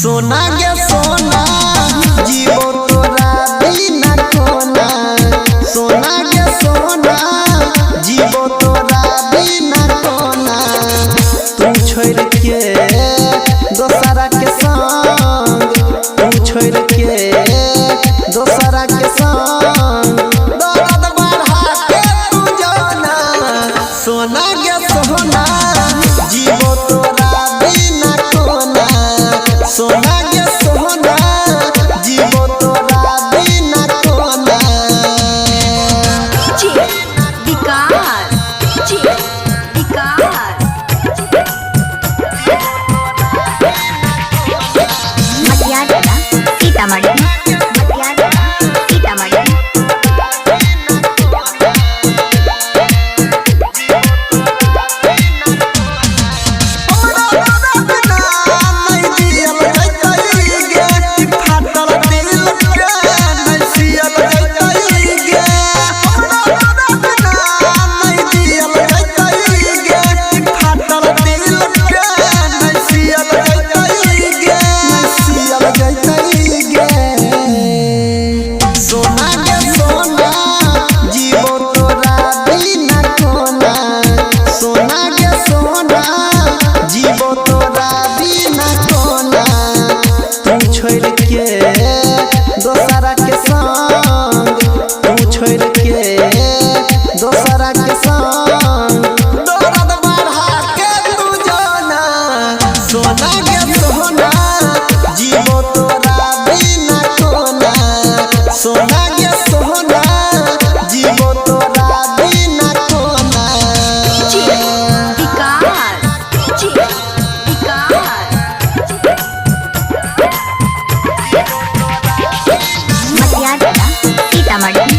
सोना गे सोना जीवो तोरा बिना कोना। सोना गे सोना जीवो तोरा बिना कोना। तू छोड़ के दोसरा के संग, तू छोड़ के दोसरा के संग दर्द बढ़ा के तू जाना। सोना गे सोना जीवो तोरा बिना कोना। सोना गे सोना जीवो तोरा बिना कोना। विकास मटियाला सीतामढ़ी दोसरा के संग, तू छोड़ के दोसरा के संग दर्द बढ़ा के तू जाना। सोना गे सोना जीवो तोरा बिना कोना। सोना गे सोना जीवो तोरा बिना कोना। सीतामढ़ी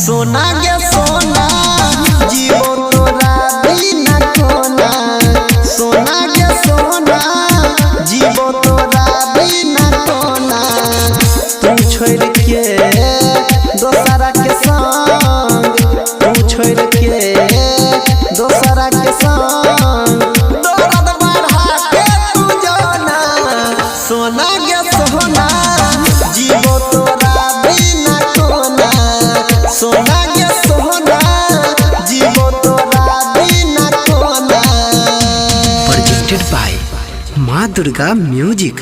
सोना गे सोना जीवो तोरा बिना कोना। सोना गे सोना जीवो तोरा बिना कोना। तू छोड़ के दोसरा के संग, तू छोड़ के दोसरा के संग दर्द बढ़ा के तू जाना। सोना गे सोना जीवो तोरा बिना कोना। सोना गे सोना जीवो तोरा बिना कोना। प्रेजेंटेड बाय माँ दुर्गा म्यूजिक।